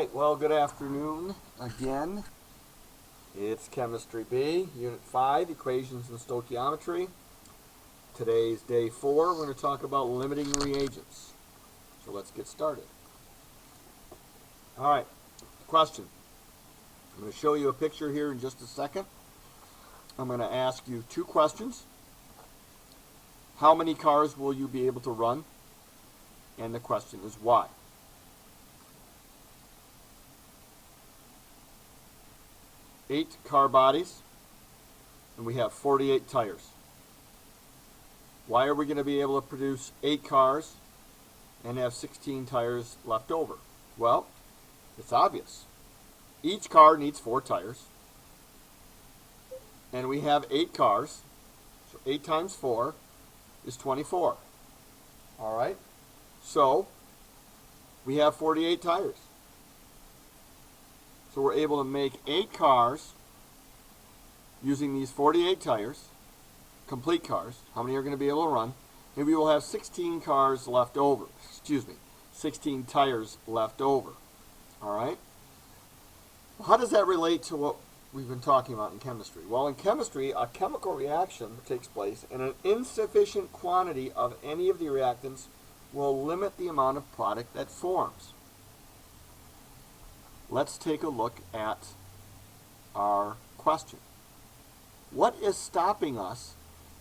right, well, good afternoon again. It's Chemistry B, Unit 5, Equations and Stoichiometry. Today's day 4. We're going to talk about limiting reagents. So let's get started. All right, question. I'm going to show you a picture here in just a second. I'm going to ask you 2 questions. How many cars will you be able to run? And the question is why. 8 car bodies, and we have 48 tires. Why are we going to be able to produce 8 cars and have 16 tires left over? Well, it's obvious. Each car needs 4 tires, and we have 8 cars, so 8 times 4 is 24. All right, so we have 48 tires. So we're able to make 8 cars using these 48 tires, complete cars. How many are going to be able to run? And we will have 16 cars left over. 16 tires left over. All right? Well, how does that relate to what we've been talking about in chemistry? Well, in chemistry, a chemical reaction takes place, and an insufficient quantity of any of the reactants will limit the amount of product that forms. Let's take a look at our question. What is stopping us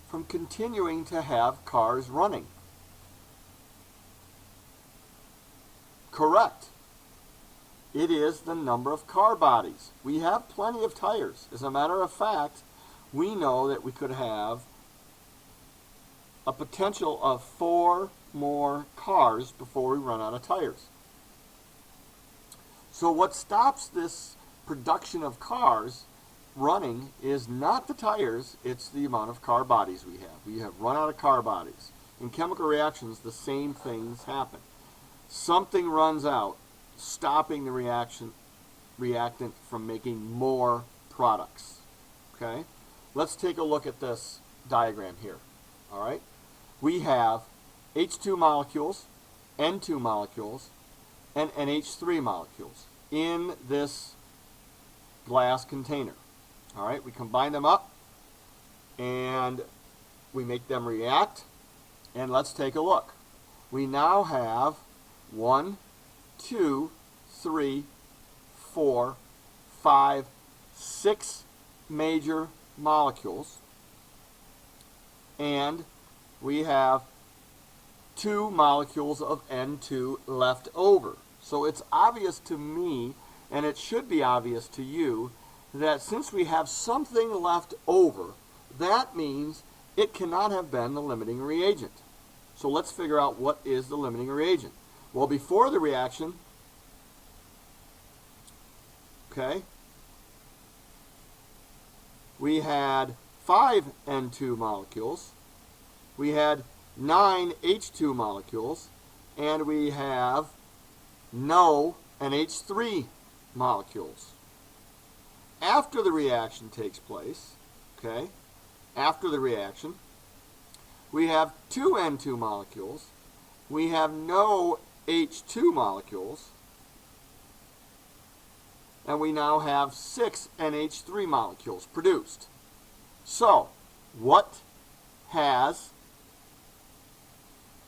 from continuing to have cars running? Correct. It is the number of car bodies. We have plenty of tires. As a matter of fact, we know that we could have a potential of 4 more cars before we run out of tires. So what stops this production of cars running is not the tires, it's the amount of car bodies we have. We have run out of car bodies. In chemical reactions, the same things happen. Something runs out, stopping the reactant from making more products. Okay? Let's take a look at this diagram here. All right? We have H2 molecules, N2 molecules, and NH3 molecules in this glass container. All right, we combine them up and we make them react, and let's take a look. We now have 1, 2, 3, 4, 5, 6 major molecules, and we have 2 molecules of N2 left over. So it's obvious to me, and it should be obvious to you, that since we have something left over, that means it cannot have been the limiting reagent. So let's figure out what is the limiting reagent. Well, before the reaction, okay, we had 5 N2 molecules, we had 9 H2 molecules, and we have no NH3 molecules. After the reaction takes place, okay, after the reaction, we have 2 N2 molecules, we have no H2 molecules, and we now have 6 NH3 molecules produced. So, what has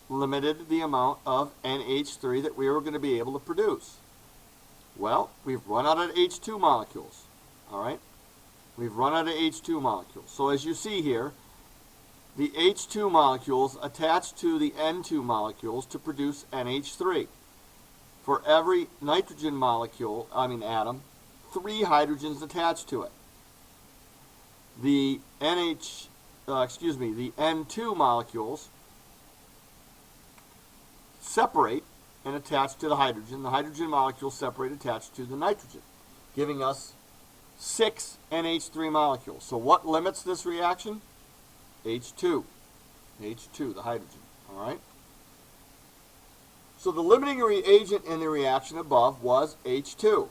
limited the amount of NH3 that we were going to be able to produce? Well, we've run out of H2 molecules. All right? We've run out of H2 molecules. So as you see here, the H2 molecules attach to the N2 molecules to produce NH3. For every nitrogen molecule, atom, 3 hydrogens attached to it. The the N2 molecules separate and attach to the hydrogen. The hydrogen molecules separate attached to the nitrogen, giving us 6 NH3 molecules. So what limits this reaction? H2. H2, the hydrogen. All right? So the limiting reagent in the reaction above was H2.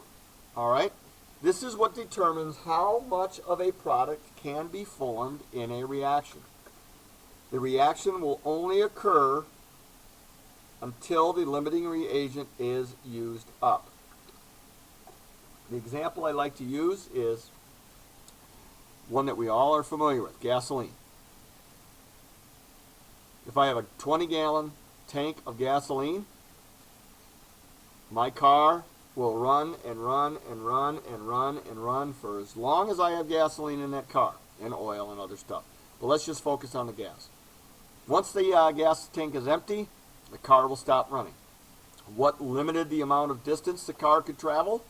All right? This is what determines how much of a product can be formed in a reaction. The reaction will only occur until the limiting reagent is used up. The example I like to use is one that we all are familiar with, gasoline. If I have a 20-gallon tank of gasoline, my car will run and run and run and run and run for as long as I have gasoline in that car, and oil and other stuff. But let's just focus on the gas. Once the gas tank is empty, the car will stop running. What limited the amount of distance the car could travel?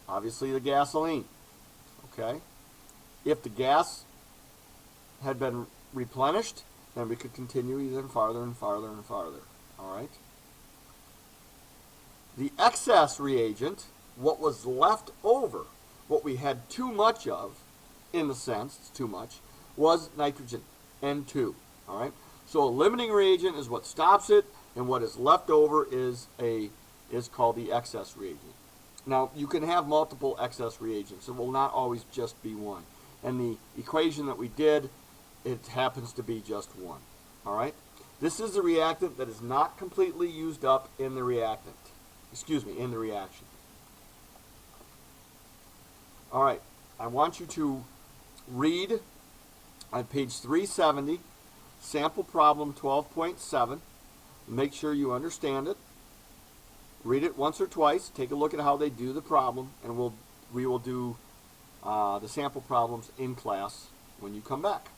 Obviously the gasoline. Okay? If the gas had been replenished, then we could continue even farther and farther and farther. All right? The excess reagent, what was left over, what we had too much of, in the sense, it's too much, was nitrogen, N2. All right? So a limiting reagent is what stops it, and what is left over is called the excess reagent. Now, you can have multiple excess reagents. It will not always just be one. And the equation that we did, it happens to be just one. All right? This is a reactant that is not completely used up in the reactant. In the reaction. All right. I want you to read on page 370, sample problem 12.7. Make sure you understand it. Read it once or twice. Take a look at how they do the problem, and we will do the sample problems in class when you come back.